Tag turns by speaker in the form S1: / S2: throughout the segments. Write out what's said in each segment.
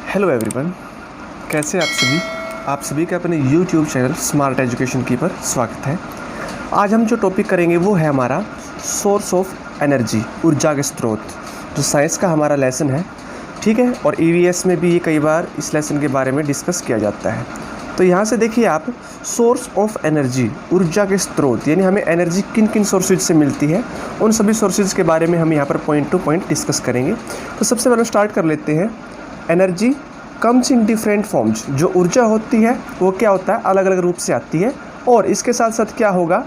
S1: Hello everyone, कैसे आप सभी का अपने यूट्यूब चैनल स्मार्ट एजुकेशन की पर स्वागत है। आज हम जो टॉपिक करेंगे वो है हमारा सोर्स ऑफ एनर्जी, ऊर्जा के स्रोत, जो साइंस का हमारा लेसन है, ठीक है। और ईवीएस में भी ये कई बार इस लेसन के बारे में डिस्कस किया जाता है। तो यहाँ से देखिए आप, सोर्स ऑफ एनर्जी, ऊर्जा के स्रोत, यानी हमें एनर्जी किन किन सोर्सेज से मिलती है, उन सभी सोर्सेज के बारे में हम यहाँ पर पॉइंट टू पॉइंट डिस्कस करेंगे। तो सबसे पहले स्टार्ट कर लेते हैं। Energy comes in different forms. जो ऊर्जा होती है वो क्या होता है, अलग अलग रूप से आती है, और इसके साथ साथ क्या होगा,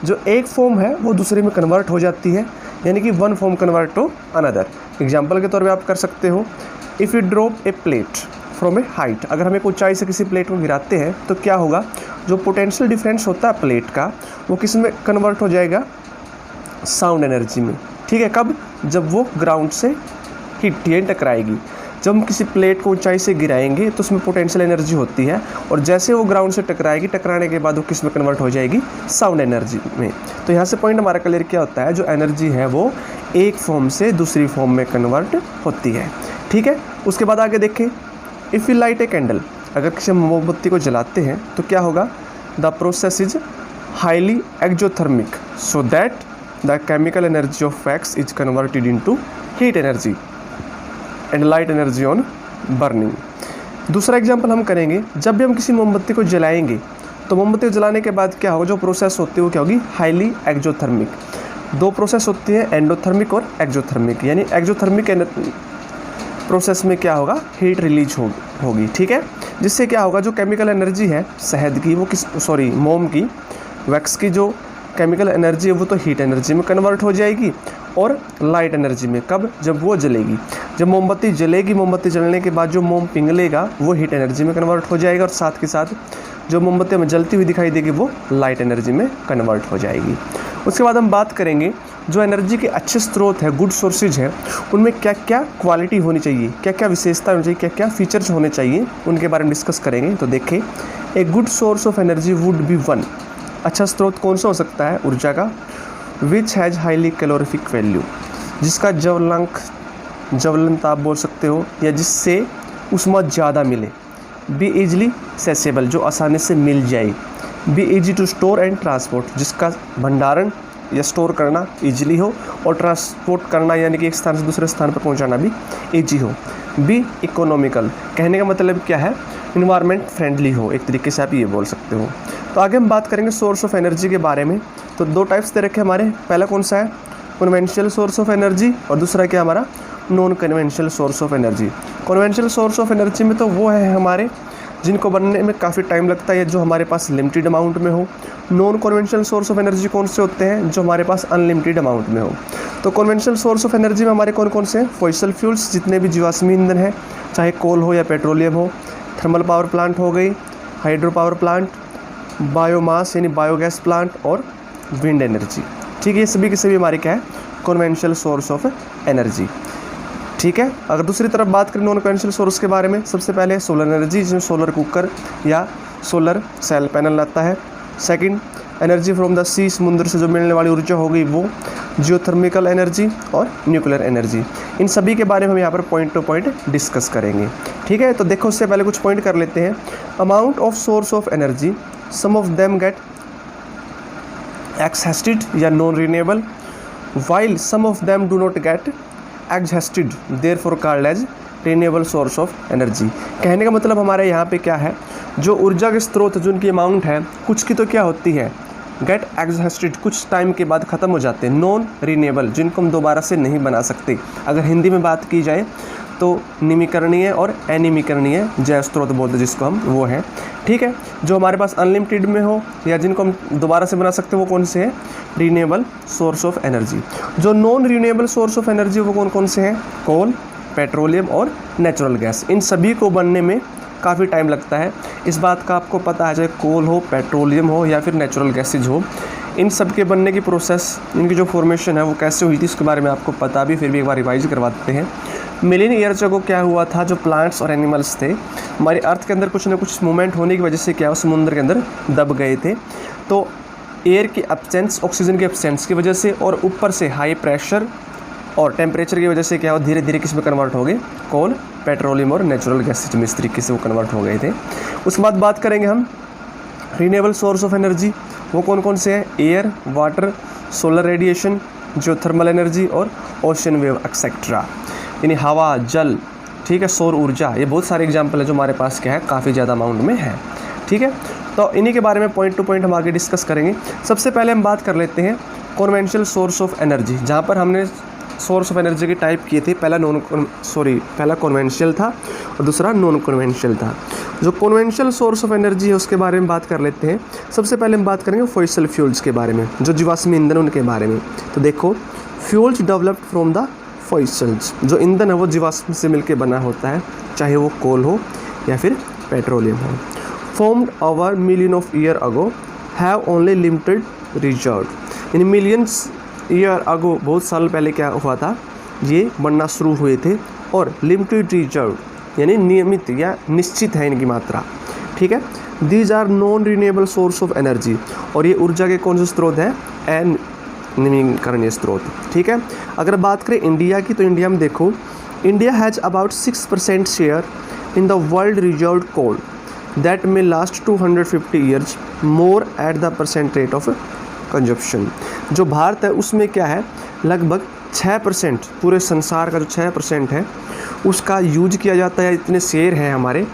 S1: जो एक फॉर्म है वो दूसरे में कन्वर्ट हो जाती है, यानी कि one form convert to another. Example के तौर पे आप कर सकते हो, if you drop a plate from a height. अगर हम एक ऊंचाई से किसी प्लेट को गिराते हैं तो क्या होगा, जो पोटेंशियल डिफरेंस होता है प्लेट का, वो किस में कन्वर्ट हो जाएगा, साउंड एनर्जी में, ठीक है। कब, जब वो ग्राउंड से हिट या टकराएगी। जब हम किसी प्लेट को ऊंचाई से गिराएंगे तो उसमें पोटेंशियल एनर्जी होती है, और जैसे वो ग्राउंड से टकराएगी, टकराने के बाद वो किस में कन्वर्ट हो जाएगी, साउंड एनर्जी में। तो यहाँ से पॉइंट हमारा क्लियर क्या होता है, जो एनर्जी है वो एक फॉर्म से दूसरी फॉर्म में कन्वर्ट होती है, ठीक है। उसके बाद आगे देखें, if you light a candle. अगर किसी मोमबत्ती को जलाते हैं तो क्या होगा, the process is highly exothermic, so that the chemical energy of wax is converted into heat energy and light energy on burning. दूसरा एग्जांपल हम करेंगे, जब भी हम किसी मोमबत्ती को जलाएंगे तो मोमबत्ती को जलाने के बाद क्या होगा, जो प्रोसेस होती है वो क्या होगी, हाईली एक्जोथर्मिक। दो प्रोसेस होती है, एंडोथर्मिक और एक्जोथर्मिक। यानी एक्जोथर्मिक प्रोसेस में क्या होगा, हीट रिलीज होगी, ठीक है। जिससे क्या होगा, जो केमिकल एनर्जी है शहद की, वो मोम की, वैक्स की जो केमिकल एनर्जी है वो तो हीट एनर्जी में कन्वर्ट हो जाएगी, और लाइट एनर्जी में। कब, जब वो जलेगी। जब मोमबत्ती जलेगी, मोमबत्ती जलने के बाद जो मोम पिघलेगा वो हीट एनर्जी में कन्वर्ट हो जाएगा, और साथ के साथ जो मोमबत्ती हमें जलती हुई दिखाई देगी वो लाइट एनर्जी में कन्वर्ट हो जाएगी। उसके बाद हम बात करेंगे, जो एनर्जी के अच्छे स्रोत है, गुड सोर्सेज है, उनमें क्या क्या क्वालिटी होनी चाहिए, क्या क्या विशेषता होनी चाहिए, क्या क्या फीचर्स होने चाहिए, उनके बारे में डिस्कस करेंगे। तो देखें, a good source of energy would be one. अच्छा स्रोत कौन सा हो सकता है ऊर्जा का, which has highly calorific value, जिसका ज्वलनता आप बोल सकते हो, या जिससे ऊष्मा ज़्यादा मिले। बी इजली सेसेबल, जो आसानी से मिल जाए। Be easy to store and transport, जिसका भंडारण या स्टोर करना इजीली हो, और ट्रांसपोर्ट करना यानी कि एक स्थान से दूसरे स्थान पर पहुंचाना भी इजी हो। बी इकोनॉमिकल, कहने का मतलब क्या है, इन्वायरमेंट फ्रेंडली हो, एक तरीके से आप ये बोल सकते हो। तो आगे हम बात करेंगे सोर्स ऑफ एनर्जी के बारे में। तो दो टाइप्स दे रखे हमारे, पहला कौन सा है, कन्वेंशनल सोर्स ऑफ एनर्जी, और दूसरा क्या हमारा, non conventional source of energy. Conventional source of energy में तो वो है हमारे जिनको बनने में काफ़ी टाइम लगता है, जो हमारे पास लिमिटेड अमाउंट में हो। Non conventional source of energy कौन से होते हैं, जो हमारे पास अनलिमिटेड अमाउंट में हो। तो कन्वेंशनल सोर्स ऑफ एनर्जी में हमारे कौन कौन से हैं, फॉसिल फ्यूल्स, जितने भी जीवाश्मी ईंधन है, चाहे कोल हो या पेट्रोलियम हो, थर्मल पावर प्लांट हो गई, हाइड्रो पावर प्लांट, बायोमास यानी बायोगैस प्लांट, और विंड एनर्जी, ठीक है। ये सभी के सभी हमारे क्या है, कन्वेंशनल सोर्स ऑफ एनर्जी, ठीक है। अगर दूसरी तरफ बात करें नॉन कन्वेंशनल सोर्स के बारे में, सबसे पहले सोलर एनर्जी, जिसमें सोलर कुकर या सोलर सेल पैनल आता है। सेकंड, एनर्जी फ्रॉम द सी, समुद्र से जो मिलने वाली ऊर्जा होगी वो, जियोथर्मिकल एनर्जी और न्यूक्लियर एनर्जी। इन सभी के बारे में हम यहाँ पर पॉइंट टू पॉइंट डिस्कस करेंगे, ठीक है। तो देखो, उससे पहले कुछ पॉइंट कर लेते हैं। Amount of source of energy, some of them get exhausted या non renewable, while some of them do not get exhausted, therefore called as renewable source of energy। कहने का मतलब हमारे यहाँ पे क्या है, जो ऊर्जा के स्रोत जो उनकी अमाउंट है, कुछ की तो क्या होती है, गेट एग्जॉस्टेड, कुछ टाइम के बाद ख़त्म हो जाते हैं। नॉन रिन्यूएबल, जिनको हम दोबारा से नहीं बना सकते। अगर हिंदी में बात की जाए तो निमीकरणीय और अनिमीकरणीय जैव स्रोत बोलते हैं जिसको हम, वो है, ठीक है। जो हमारे पास अनलिमिटेड में हो या जिनको हम दोबारा से बना सकते हैं, वो कौन से हैं, रिन्यूएबल सोर्स ऑफ एनर्जी। जो non renewable source of energy वो कौन कौन से हैं, कोल, पेट्रोलियम और नेचुरल गैस। इन सभी को बनने में काफ़ी टाइम लगता है। इस बात का आपको पता है, चाहे कोल हो, पेट्रोलियम हो या फिर नेचुरल गैसेज हो, इन सब के बनने की प्रोसेस, इनकी जो फॉर्मेशन है वो कैसे हुई थी, इसके बारे में आपको पता भी, फिर भी एक बार रिवाइज करवा देते हैं। मिलियन ईयर्स अगो क्या हुआ था, जो प्लांट्स और एनिमल्स थे हमारे अर्थ के अंदर, कुछ ना कुछ मूवमेंट होने की वजह से क्या, समुद्र के अंदर दब गए थे। तो एयर की एब्सेंस, ऑक्सीजन की एब्सेंस की वजह से, और ऊपर से हाई प्रेशर और टेम्परेचर की वजह से क्या हो, धीरे धीरे किस में कन्वर्ट हो गए, कोल पेट्रोलियम और नेचुरल गैस सिस्टम, इस तरीके से वो कन्वर्ट हो गए थे। उसके बाद बात करेंगे हम रिन्यूएबल सोर्स ऑफ एनर्जी, वो कौन कौन से हैं? Air, water, solar radiation, geothermal energy और ओशन वेव एक्सेट्रा, यानी हवा, जल, ठीक है, सौर ऊर्जा। ये बहुत सारे एग्जाम्पल है जो हमारे पास क्या है, काफ़ी ज़्यादा अमाउंट में है। ठीक है, तो इन्हीं के बारे में पॉइंट टू पॉइंट हम आगे डिस्कस करेंगे। सबसे पहले हम बात कर लेते हैं कॉन्वेंशनल सोर्स ऑफ एनर्जी, जहाँ पर हमने सोर्स ऑफ एनर्जी के टाइप किए थे। पहला कॉन्वेंशनल था और दूसरा नॉन कॉन्वेंशनल था। जो कॉन्वेंशनल सोर्स ऑफ एनर्जी है उसके बारे में बात कर लेते हैं। सबसे पहले हम बात करेंगे फॉसिल फ्यूल्स के बारे में, जो जीवाश्मी ईंधन उनके बारे में। तो देखो, fuels developed from the fossils, जो ईंधन है वो जीवाश्म से मिलकर बना होता है, चाहे वो कोल हो या फिर पेट्रोलियम हो। Formed over million of year ago, have only limited reserve, यानी मिलियंस ईयर अगो, बहुत साल पहले क्या हुआ था, ये बनना शुरू हुए थे और लिमिटेड रिजर्व यानी नियमित या निश्चित है इनकी मात्रा। ठीक है, these are non renewable source of energy, और ये ऊर्जा के कौन से स्रोत है? नवीकरणीय स्रोत। ठीक है, अगर बात करें इंडिया की, तो इंडिया में देखो, India has about 6% share in the world reserve coal that में last 250 years more at the percent rate of consumption. जो भारत है उसमें क्या है, लगभग 6%, पूरे संसार का जो 6% है उसका यूज किया जाता है। इतने शेयर हैं हमारे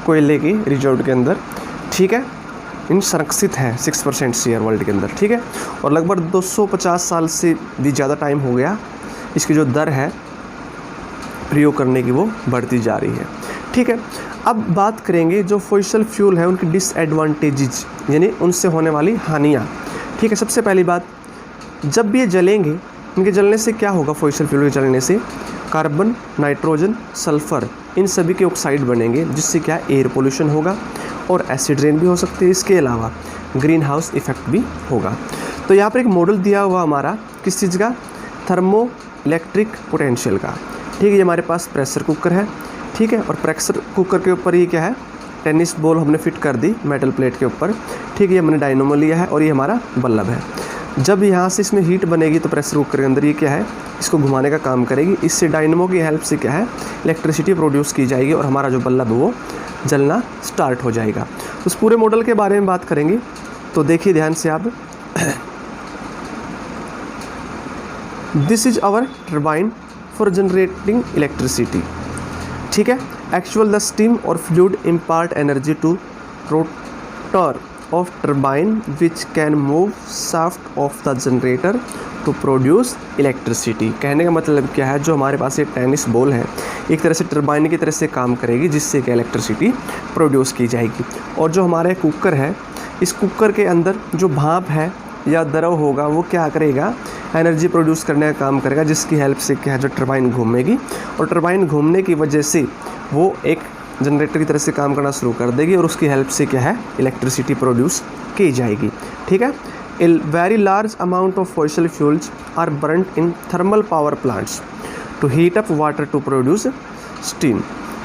S1: कोयले के रिजर्व के अंदर। ठीक है, इन संरक्षित है 6% शेयर वर्ल्ड के अंदर। ठीक है, और लगभग 250 साल से भी ज़्यादा टाइम हो गया, इसकी जो दर है प्रयोग करने की वो बढ़ती जा रही है। ठीक है, अब बात करेंगे जो फॉसिल फ्यूल है उनकी डिसएडवांटेजेस, यानी उनसे होने वाली हानियाँ। ठीक है, सबसे पहली बात, जब भी ये जलेंगे, इनके जलने से क्या होगा? फॉसिल फ्यूल के जलने से कार्बन, नाइट्रोजन, सल्फर, इन सभी के ऑक्साइड बनेंगे, जिससे क्या एयर पोल्यूशन होगा और एसिड रेन भी हो सकती है। इसके अलावा ग्रीन हाउस इफेक्ट भी होगा। तो यहाँ पर एक मॉडल दिया हुआ हमारा किस चीज़ का? थर्मो इलेक्ट्रिक पोटेंशियल का। ठीक है, ये हमारे पास प्रेशर कुकर है। ठीक है, और प्रेशर कुकर के ऊपर ये क्या है? टेनिस बॉल हमने फिट कर दी मेटल प्लेट के ऊपर। ठीक है, ये हमने डायनोमो लिया है और ये हमारा बल्ब है। जब यहाँ से इसमें हीट बनेगी तो प्रेशर कुकर के अंदर ये क्या है, इसको घुमाने का काम करेगी। इससे डायनोमो की हेल्प से क्या है, इलेक्ट्रिसिटी प्रोड्यूस की जाएगी और हमारा जो बल्ब है वो जलना स्टार्ट हो जाएगा। तो उस पूरे मॉडल के बारे में बात करेंगे, तो देखिए ध्यान से आप। This is our turbine for generating electricity. ठीक है, एक्चुअल द स्टीम और fluid impart energy to rotor of turbine which can move shaft of the generator to produce electricity। कहने का मतलब क्या है, जो हमारे पास ये टेनिस बॉल है एक तरह से टर्बाइन की तरह से काम करेगी, जिससे क्या इलेक्ट्रिसिटी प्रोड्यूस की जाएगी। और जो हमारे कुकर है, इस कुकर के अंदर जो भाप है या द्रव होगा वो क्या करेगा, एनर्जी प्रोड्यूस करने का काम करेगा, जिसकी हेल्प से क्या है, जो टर्बाइन घूमेगी और टर्बाइन घूमने की वजह से वो एक जनरेटर की तरह से काम करना शुरू कर देगी और उसकी हेल्प से क्या है, इलेक्ट्रिसिटी प्रोड्यूस की जाएगी। ठीक है, a very large amount of fossil fuels are burned in thermal power plants to heat up water to produce steam.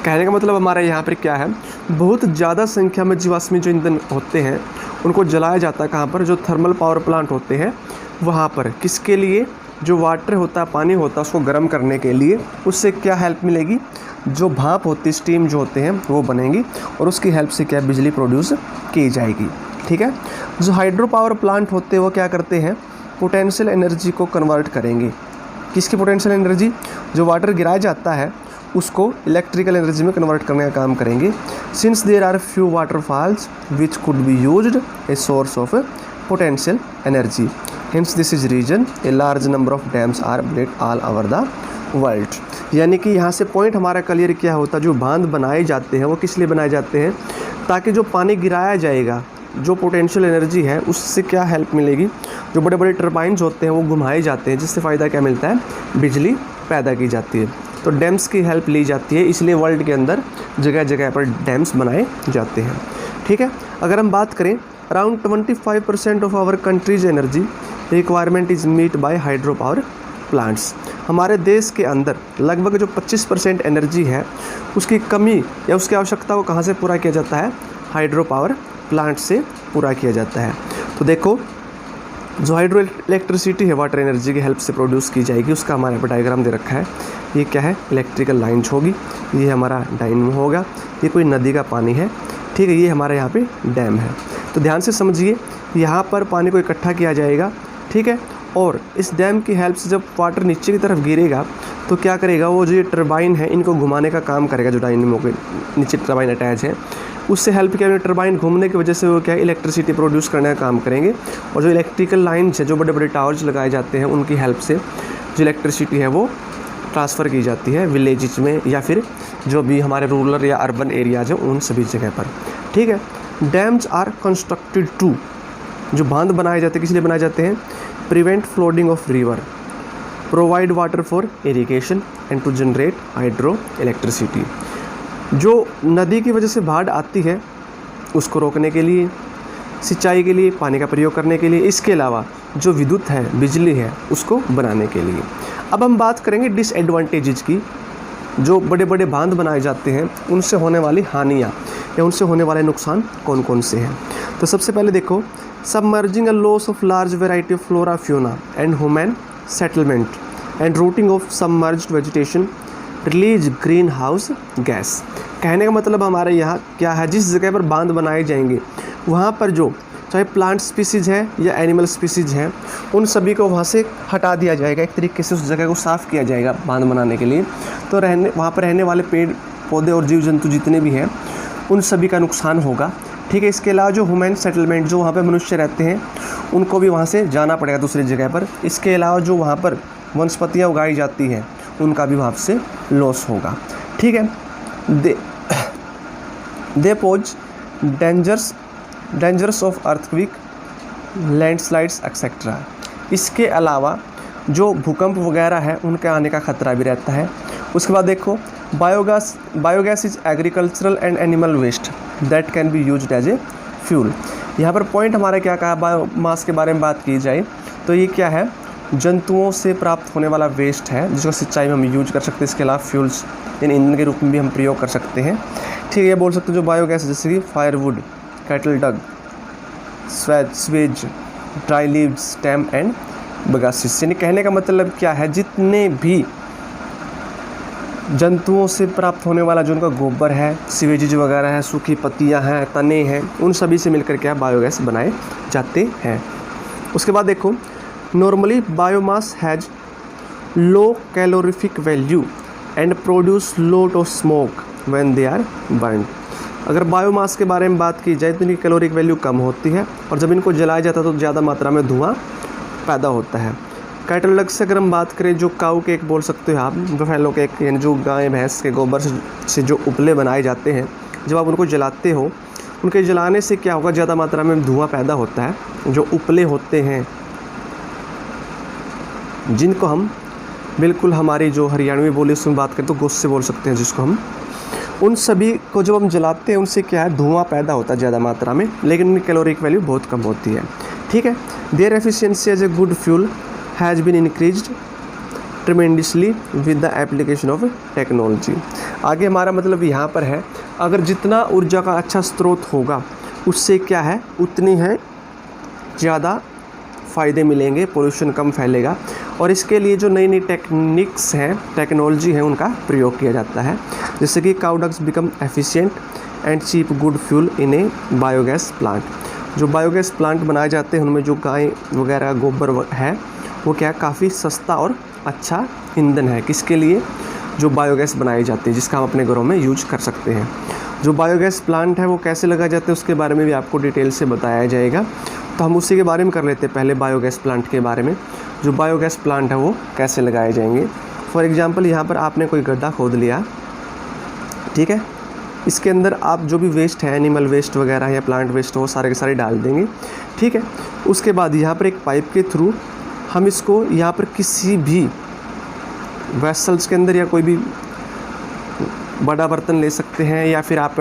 S1: कहने का मतलब हमारा यहाँ पर क्या है, बहुत ज़्यादा संख्या में जीवाश्मी जो ईंधन होते हैं उनको जलाया जाता है। कहाँ पर? जो थर्मल पावर प्लांट होते हैं वहाँ पर। किसके लिए? जो वाटर होता है, पानी होता है, उसको गर्म करने के लिए। उससे क्या हेल्प मिलेगी, जो भाप होती है, स्टीम जो होते हैं वो बनेंगी और उसकी हेल्प से क्या बिजली प्रोड्यूस की जाएगी। ठीक है, जो हाइड्रो पावर प्लांट होते हैं वो क्या करते हैं, पोटेंशियल एनर्जी को कन्वर्ट करेंगे। किसकी पोटेंशियल एनर्जी? जो वाटर गिराया जाता है उसको इलेक्ट्रिकल एनर्जी में कन्वर्ट करने का काम करेंगे। Since there are few waterfalls which could be used a source of potential energy, hence this is reason a large number of dams are built all over the world. यानी कि यहाँ से point हमारा clear क्या होता है, जो बांध बनाए जाते हैं वो किस लिए बनाए जाते हैं, ताकि जो पानी गिराया जाएगा, जो पोटेंशियल एनर्जी है उससे क्या हेल्प मिलेगी, जो बड़े बड़े टर्बाइन्स होते हैं वो घुमाए जाते हैं, जिससे फ़ायदा क्या मिलता है, बिजली पैदा की जाती है। तो डैम्स की हेल्प ली जाती है, इसलिए वर्ल्ड के अंदर जगह जगह पर डैम्स बनाए जाते हैं। ठीक है, अगर हम बात करें, around 25% of our country's energy requirement is meet by hydro power plants. हमारे देश के अंदर लगभग जो 25% एनर्जी है उसकी कमी या उसकी आवश्यकता को कहाँ से पूरा किया जाता है, हाइड्रो पावर प्लांट से पूरा किया जाता है। तो देखो, जो हाइड्रो इलेक्ट्रिसिटी है वाटर एनर्जी की हेल्प से प्रोड्यूस की जाएगी, उसका हमारे यहाँ पर डायग्राम दे रखा है। ये क्या है, इलेक्ट्रिकल लाइन्स होगी, ये हमारा डायनेमो होगा, ये कोई नदी का पानी है, ठीक है, ये हमारे यहाँ पे डैम है। तो ध्यान से समझिए, यहाँ पर पानी को इकट्ठा किया जाएगा, ठीक है, और इस डैम की हेल्प से जब वाटर नीचे की तरफ गिरेगा तो क्या करेगा, वो जो ये टरबाइन है इनको घुमाने का काम करेगा, जो डायनेमो के नीचे टरबाइन अटैच है उससे हेल्प किया, टरबाइन घूमने की वजह से वो क्या इलेक्ट्रिसिटी प्रोड्यूस करने का काम करेंगे। और जो इलेक्ट्रिकल लाइन्स है, जो बड़े बड़े टावर्स लगाए जाते हैं, उनकी हेल्प से जो इलेक्ट्रिसिटी है वो ट्रांसफ़र की जाती है विलेजेस में, या फिर जो भी हमारे रूरल या अर्बन एरियाज हैं उन सभी जगह पर, ठीक है। डैम्स आर कंस्ट्रक्टेड टू, जो बांध बनाए जाते हैं किस लिए बनाए जाते हैं, prevent flooding of river, provide water for irrigation and to generate hydro electricity. जो नदी की वजह से बाढ़ आती है उसको रोकने के लिए, सिंचाई के लिए, पानी का प्रयोग करने के लिए, इसके अलावा जो विद्युत है, बिजली है, उसको बनाने के लिए। अब हम बात करेंगे डिसएडवांटेजेस की। जो बड़े बड़े बांध बनाए जाते हैं उनसे होने वाली हानियाँ या उनसे होने वाले नुकसान कौन कौन से हैं। तो सबसे पहले देखो, submerging a loss of large variety of flora fauna and human settlement and routing of submerged vegetation release green house gas. कहने का मतलब हमारे यहाँ क्या है, जिस जगह पर बांध बनाए जाएंगे वहाँ पर जो चाहे प्लांट स्पीसीज़ है या एनिमल स्पीसीज़ हैं, उन सभी को वहाँ से हटा दिया जाएगा, एक तरीके से उस जगह को साफ़ किया जाएगा बांध बनाने के लिए। तो वहाँ पर रहने वाले पेड़ पौधे और जीव जंतु जितने भी हैं उन सभी का नुकसान होगा, ठीक है। इसके अलावा जो ह्यूमन सेटलमेंट, जो वहाँ पर मनुष्य रहते हैं, उनको भी वहाँ से जाना पड़ेगा दूसरी जगह पर। इसके अलावा जो वहाँ पर वनस्पतियाँ उगाई जाती हैं उनका भी वहाँ से लॉस होगा, ठीक है। They pose dangers of earthquake, landslides etcetera. इसके अलावा जो भूकंप वगैरह है उनके आने का ख़तरा भी रहता है। उसके बाद देखो, biogas is agricultural and animal waste that can be used as a fuel. यहाँ पर पॉइंट हमारा क्या कहा, बायोमास के बारे में बात की जाए तो ये क्या है, जंतुओं से प्राप्त होने वाला वेस्ट है जिसको सिंचाई में हम यूज कर सकते हैं। इसके अलावा फ्यूल्स यानी ईंधन के रूप में भी हम प्रयोग कर सकते हैं, ठीक है। ये बोल सकते हैं जो बायोगैस जैसे कि firewood, cattle dung, sewage, dry leaves, stem and bagasse. यानी कहने का मतलब क्या है, जितने भी जंतुओं से प्राप्त होने वाला जो उनका गोबर है, सीवेजेज वगैरह है, सूखी पत्तियां हैं, तने हैं, उन सभी से मिलकर क्या बायोगैस बनाए जाते हैं। उसके बाद देखो, normally biomass has low calorific value and produce lot of smoke when they are burn. अगर बायोमास के बारे में बात की जाए तो इनकी कैलोरिक वैल्यू कम होती है और जब इनको जलाया जाता है तो ज़्यादा मात्रा में धुआं पैदा होता है। कैटल डग से अगर हम बात करें, जो काऊ केक बोल सकते हो आप, बफेलो केक, यानी जो गाय भैंस के गोबर से जो उपले बनाए जाते हैं, जब आप उनको जलाते हो, उनके जलाने से क्या होगा, ज़्यादा मात्रा में धुआं पैदा होता है। जो उपले होते हैं जिनको हम बिल्कुल हमारी जो हरियाणवी बोली उसमें बात करें तो गोश्त बोल सकते हैं जिसको हम, उन सभी को जब हम जलाते हैं उनसे क्या है, धुआं पैदा होता है ज़्यादा मात्रा में, लेकिन उनकी कैलोरिक वैल्यू बहुत कम होती है, ठीक है। Their efficiency as a good fuel has been increased tremendously with the application of technology. आगे हमारा मतलब यहाँ पर है, अगर जितना ऊर्जा का अच्छा स्रोत होगा उससे क्या है, उतनी है ज़्यादा फ़ायदे मिलेंगे, पोल्यूशन कम फैलेगा। और इसके लिए जो नई नई टेक्निक्स हैं, टेक्नोलॉजी है, उनका प्रयोग किया जाता है, जैसे कि cow dungs become efficient and cheap good fuel in a biogas plant. जो बायोगैस प्लांट बनाए जाते हैं उनमें जो गाय वगैरह गोबर है वो क्या है, काफ़ी सस्ता और अच्छा ईंधन है। किसके लिए, जो बायोगैस बनाई जाती है, जिसका हम अपने घरों में यूज कर सकते हैं। जो बायोगैस प्लांट है वो कैसे लगाए जाते हैं उसके बारे में भी आपको डिटेल से बताया जाएगा, तो हम उसी के बारे में कर लेते हैं पहले, बायोगैस प्लांट के बारे में। जो बायोगैस प्लांट है वो कैसे लगाए जाएंगे। फॉर एग्जांपल, यहाँ पर आपने कोई गड्ढा खोद लिया, ठीक है, इसके अंदर आप जो भी वेस्ट है, एनिमल वेस्ट वगैरह या प्लांट वेस्ट, वो सारे के सारे डाल देंगे, ठीक है। उसके बाद यहाँ पर एक पाइप के थ्रू हम इसको यहाँ पर किसी भी वेसल्स के अंदर या कोई भी बड़ा बर्तन ले सकते हैं, या फिर आप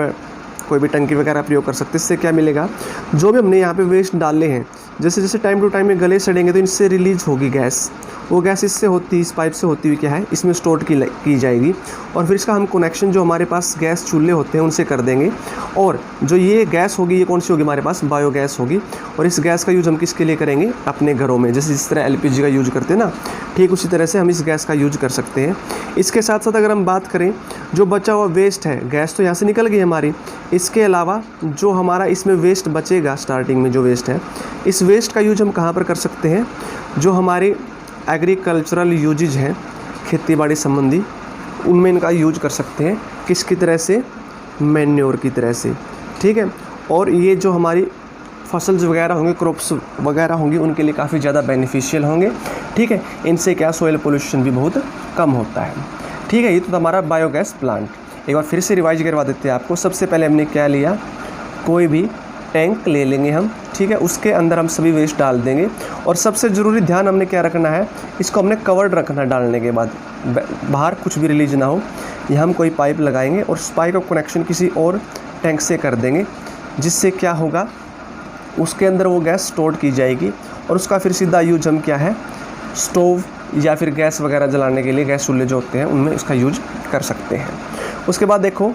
S1: कोई भी टंकी वगैरह प्रयोग कर सकते हैं। इससे क्या मिलेगा, जो भी हमने यहाँ पे वेस्ट डाले हैं, जैसे जैसे टाइम टू टाइम में गले सड़ेंगे तो इनसे रिलीज होगी गैस, वो गैस इससे होती, इस पाइप से होती हुई क्या है, इसमें स्टोर की जाएगी। और फिर इसका हम कनेक्शन जो हमारे पास गैस चूल्हे होते हैं उनसे कर देंगे। और जो ये गैस होगी, ये कौन सी होगी हमारे पास, बायोगैस होगी। और इस गैस का यूज़ हम किसके लिए करेंगे, अपने घरों में, जैसे जिस तरह LPG का यूज करते हैं ना, ठीक उसी तरह से हम इस गैस का यूज कर सकते हैं। इसके साथ साथ अगर हम बात करें, जो बचा हुआ वेस्ट है, गैस तो यहाँ से निकल गई हमारी, इसके अलावा जो हमारा इसमें वेस्ट बचेगा, स्टार्टिंग में जो वेस्ट है, इस वेस्ट का यूज हम कहाँ पर कर सकते हैं, जो हमारे एग्रीकल्चरल यूजेज हैं, खेती बाड़ी संबंधी, उनमें इनका यूज कर सकते हैं। किसकी तरह से, मैन्योर की तरह से, ठीक है। और ये जो हमारी फसल्स वगैरह होंगे, क्रॉप्स वगैरह होंगी, उनके लिए काफ़ी ज़्यादा बेनिफिशियल होंगे, ठीक है। इनसे क्या, सॉइल पोल्यूशन भी बहुत कम होता है, ठीक है। ये तो हमारा बायोगैस प्लांट। एक बार फिर से रिवाइज करवा देते हैं आपको। सबसे पहले हमने क्या लिया, कोई भी टैंक ले लेंगे हम, ठीक है, उसके अंदर हम सभी वेस्ट डाल देंगे। और सबसे ज़रूरी ध्यान हमने क्या रखना है, इसको हमने कवर्ड रखना है डालने के बाद, बाहर कुछ भी रिलीज ना हो। यहाँ हम कोई पाइप लगाएंगे और उस पाइप का कनेक्शन किसी और टैंक से कर देंगे, जिससे क्या होगा, उसके अंदर वो गैस स्टोर की जाएगी। और उसका फिर सीधा यूज हम क्या है, स्टोव या फिर गैस वगैरह जलाने के लिए, गैस चूल्हे जो होते हैं उनमें इसका यूज कर सकते हैं। उसके बाद देखो,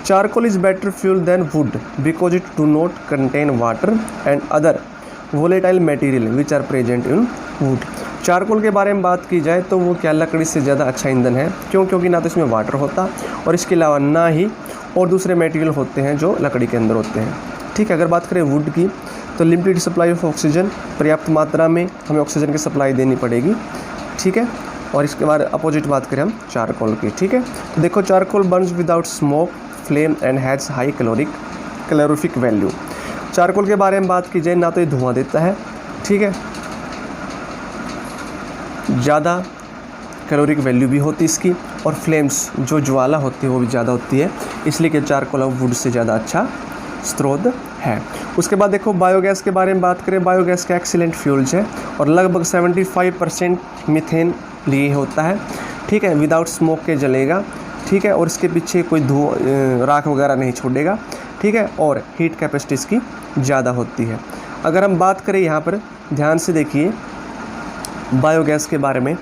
S1: charcoal is better fuel than wood because it do not contain water and other volatile material which are present in wood. Charcoal के बारे में बात की जाए तो वो क्या, लकड़ी से ज़्यादा अच्छा ईंधन है। क्यों? क्योंकि ना तो इसमें वाटर होता, और इसके अलावा ना ही और दूसरे मटेरियल होते हैं जो लकड़ी के अंदर होते हैं, ठीक है। अगर बात करें वुड की, तो लिमिटेड सप्लाई ऑफ ऑक्सीजन, पर्याप्त मात्रा में हमें ऑक्सीजन की सप्लाई देनी पड़ेगी, ठीक है। और इसके बाद अपोजिट बात करें हम चारकोल की, ठीक है। तो देखो, charcoal Burns without smoke, flame and has high calorific value. Charcoal के बारे में बात की जाए, ना तो ये धुआं देता है, ठीक है, ज़्यादा कैलोरिक वैल्यू भी होती है इसकी, और फ्लेम्स जो ज्वाला होती है वो भी ज़्यादा होती है, इसलिए कि चारकोल ऑफ वुड से ज़्यादा अच्छा स्रोत है। उसके बाद देखो, बायोगैस के बारे में बात करें, बायोगैस का एक्सीलेंट फ्यूल्स है और लगभग 75% मीथेन लिए होता है, ठीक है, विदाउट स्मोक के जलेगा, ठीक है। और इसके पीछे कोई राख वगैरह नहीं छोड़ेगा, ठीक है। और हीट कैपेसिटी इसकी ज़्यादा होती है। अगर हम बात करें यहाँ पर ध्यान से देखिए बायोगैस के बारे में,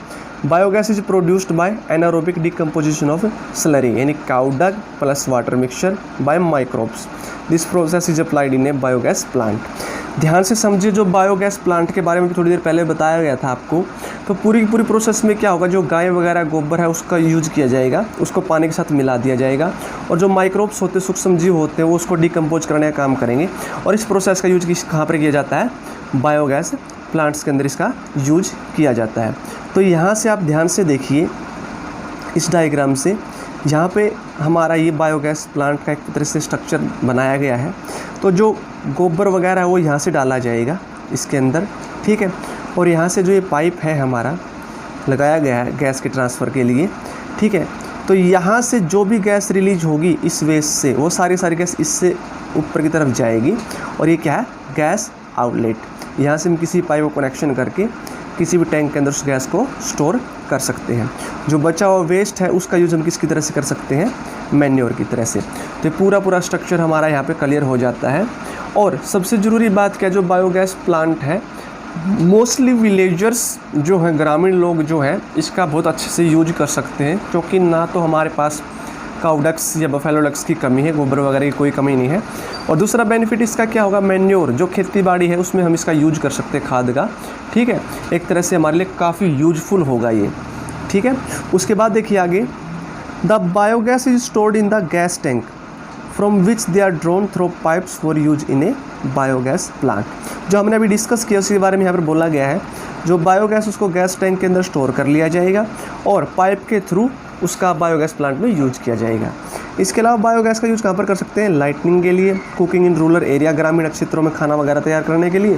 S1: biogas is produced by anaerobic decomposition of slurry यानी cow dung plus water mixture by microbes. This process is applied in a biogas plant. ध्यान से समझिए, जो बायोगैस प्लांट के बारे में भी थोड़ी देर पहले बताया गया था आपको, तो पूरी की पूरी प्रोसेस में क्या होगा, जो गाय वगैरह गोबर है उसका यूज किया जाएगा, उसको पानी के साथ मिला दिया जाएगा, और जो माइक्रोब्स होते हैं, सूक्ष्म जीव होते हैं, वो उसको डिकम्पोज करने का काम करेंगे। और इस प्रोसेस का यूज कहाँ पर किया जाता है, बायोगैस प्लांट्स के अंदर इसका यूज किया जाता है। तो यहाँ से आप ध्यान से देखिए इस डायग्राम से, यहाँ पे हमारा ये बायोगैस प्लांट का एक तरह से स्ट्रक्चर बनाया गया है। तो जो गोबर वगैरह है वो यहाँ से डाला जाएगा इसके अंदर, ठीक है। और यहाँ से जो ये पाइप है हमारा लगाया गया है गैस के ट्रांसफ़र के लिए, ठीक है। तो यहाँ से जो भी गैस रिलीज होगी इस वेस्ट से, वो सारी गैस इससे ऊपर की तरफ जाएगी। और ये क्या है, गैस आउटलेट। यहाँ से हम किसी पाइप को कनेक्शन करके किसी भी टैंक के अंदर उस गैस को स्टोर कर सकते हैं। जो बचा हुआ वेस्ट है उसका यूज़ हम किसकी तरह से कर सकते हैं, मैन्योर की तरह से। तो पूरा स्ट्रक्चर हमारा यहाँ पे क्लियर हो जाता है। और सबसे ज़रूरी बात क्या, जो बायोगैस प्लांट है, मोस्टली विलेजर्स जो हैं, ग्रामीण लोग जो हैं, इसका बहुत अच्छे से यूज कर सकते हैं, क्योंकि ना तो हमारे पास काउडक्स या बफेलो डक्स की कमी है, गोबर वगैरह की कोई कमी नहीं है। और दूसरा बेनिफिट इसका क्या होगा, मैन्योर जो खेती बाड़ी है उसमें हम इसका यूज कर सकते हैं, खाद का, ठीक है। एक तरह से हमारे लिए काफ़ी यूजफुल होगा ये, ठीक है। उसके बाद देखिए आगे, the biogas is stored in the gas tank from which they are drawn through pipes for use in a biogas plant. जो हमने अभी डिस्कस किया उसके बारे में यहाँ पर बोला गया है, जो बायोगैस उसको गैस टैंक के अंदर स्टोर कर लिया जाएगा और पाइप के थ्रू उसका बायोगैस प्लांट में यूज किया जाएगा। इसके अलावा बायोगैस का यूज कहाँ पर कर सकते हैं, लाइटनिंग के लिए, कुकिंग इन रूरल एरिया, ग्रामीण क्षेत्रों में खाना वगैरह तैयार करने के लिए,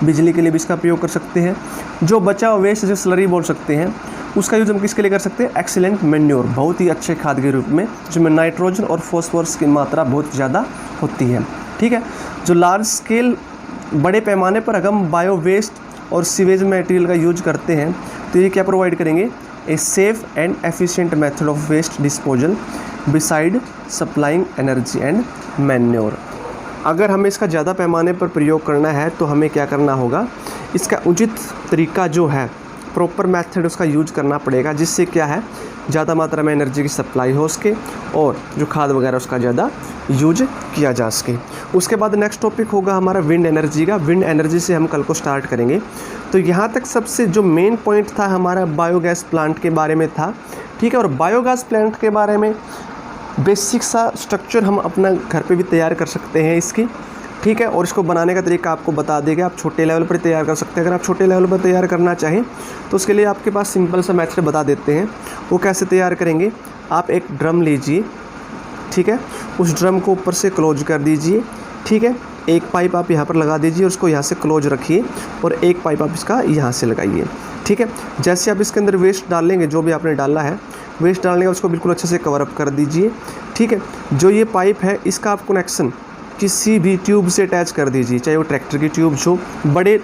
S1: बिजली के लिए भी इसका प्रयोग कर सकते हैं। जो बचा हुआ वेस्ट, जो स्लरी बोल सकते हैं, उसका यूज हम किसके लिए कर सकते हैं, एक्सीलेंट मैन्योर, बहुत ही अच्छे खाद के रूप में, जिसमें नाइट्रोजन और फॉस्फोरस की मात्रा बहुत ज़्यादा होती है, ठीक है। जो लार्ज स्केल, बड़े पैमाने पर हम बायो वेस्ट और सीवेज मटेरियल का यूज करते हैं, तो ये क्या प्रोवाइड करेंगे, a safe and efficient method of waste disposal beside supplying energy and manure. अगर हमें इसका ज़्यादा पैमाने पर प्रयोग करना है तो हमें क्या करना होगा, इसका उचित तरीका जो है प्रॉपर मेथड उसका यूज करना पड़ेगा, जिससे क्या है ज़्यादा मात्रा में एनर्जी की सप्लाई हो सके और जो खाद वगैरह उसका ज़्यादा यूज किया जा सके। उसके बाद नेक्स्ट टॉपिक होगा हमारा विंड एनर्जी का। विंड एनर्जी से हम कल को स्टार्ट करेंगे। तो यहाँ तक सबसे जो मेन पॉइंट था हमारा बायोगैस प्लांट के बारे में था, ठीक है। और बायोगैस प्लांट के बारे में बेसिक सा स्ट्रक्चर हम अपना घर पे भी तैयार कर सकते हैं इसकी, ठीक है। और इसको बनाने का तरीका आपको बता देगा, आप छोटे लेवल पर तैयार कर सकते हैं। अगर आप छोटे लेवल पर तैयार करना चाहें तो उसके लिए आपके पास सिंपल सा मेथड बता देते हैं। वो कैसे तैयार करेंगे, आप एक ड्रम लीजिए, ठीक है। उस ड्रम को ऊपर से क्लोज कर दीजिए, ठीक है। एक पाइप आप यहाँ पर लगा दीजिए, उसको यहाँ से क्लोज रखिए और एक पाइप आप इसका यहाँ से लगाइए, ठीक है। जैसे आप इसके अंदर वेस्ट डालेंगे, जो भी आपने डाला है वेस्ट डालने का उसको बिल्कुल अच्छे से कवर अप कर दीजिए, ठीक है। जो ये पाइप है इसका आप कनेक्शन किसी भी ट्यूब से अटैच कर दीजिए, चाहे वो ट्रैक्टर की ट्यूब जो बड़े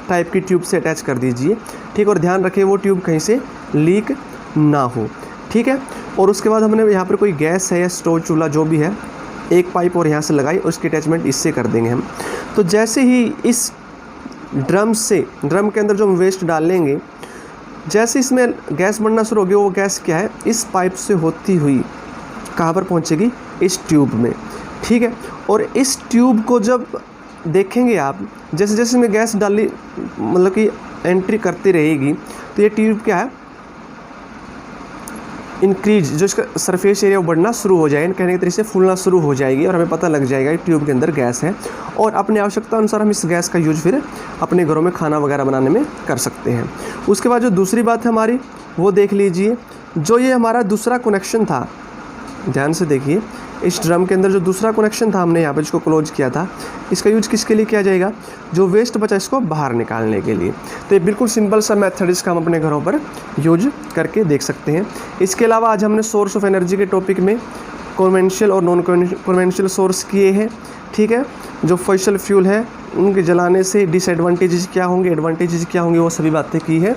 S1: टाइप की ट्यूब से अटैच कर दीजिए, ठीक। और ध्यान रखिए वो ट्यूब कहीं से लीक ना हो, ठीक है। और उसके बाद हमने यहाँ पर कोई गैस है या स्टोव चूल्हा जो भी है, एक पाइप और यहाँ से लगाई और उसकी अटैचमेंट इससे कर देंगे हम। तो जैसे ही इस ड्रम के अंदर जो हम वेस्ट डालेंगे, जैसे इसमें गैस बनना शुरू होगी, वो गैस क्या है इस पाइप से होती हुई कहाँ पर पहुँचेगी, इस ट्यूब में, ठीक है। और इस ट्यूब को जब देखेंगे आप, जैसे जैसे में गैस डाली मतलब कि एंट्री करती रहेगी, तो ये ट्यूब क्या है इंक्रीज, जो इसका सरफेस एरिया वो बढ़ना शुरू हो जाएगा, कहने के तरीके से फूलना शुरू हो जाएगी और हमें पता लग जाएगा कि ट्यूब के अंदर गैस है। और अपनी आवश्यकता अनुसार हम इस गैस का यूज फिर अपने घरों में खाना वगैरह बनाने में कर सकते हैं। उसके बाद जो दूसरी बात है हमारी वो देख लीजिए। जो ये हमारा दूसरा कनेक्शन था, ध्यान से देखिए, इस ड्रम के अंदर जो दूसरा कनेक्शन था हमने यहाँ पर इसको क्लोज किया था, इसका यूज किसके लिए किया जाएगा, जो वेस्ट बचा इसको बाहर निकालने के लिए। तो ये बिल्कुल सिंपल सा मेथड इसका हम अपने घरों पर यूज करके देख सकते हैं। इसके अलावा आज हमने सोर्स ऑफ एनर्जी के टॉपिक में कन्वेंशनल और नॉन कन्वेंशनल सोर्स किए हैं, ठीक है। जो फॉसिल फ्यूल है उनके जलाने से डिसएडवांटेजेस क्या होंगे, एडवांटेजेस क्या होंगे, वो सभी बातें की है।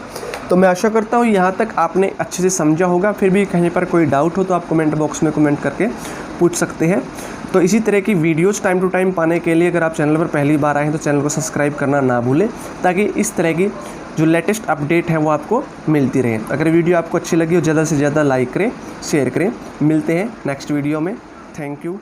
S1: तो मैं आशा करता हूँ यहाँ तक आपने अच्छे से समझा होगा। फिर भी कहीं पर कोई डाउट हो तो आप कमेंट बॉक्स में कमेंट करके पूछ सकते हैं। तो इसी तरह की वीडियोस टाइम टू टाइम पाने के लिए अगर आप चैनल पर पहली बार आए हैं तो चैनल को सब्सक्राइब करना ना भूलें, ताकि इस तरह की जो लेटेस्ट अपडेट है वो आपको मिलती रहे। अगर वीडियो आपको अच्छी लगी हो ज़्यादा से ज़्यादा लाइक करें, शेयर करें। मिलते हैं नेक्स्ट वीडियो में। Thank you.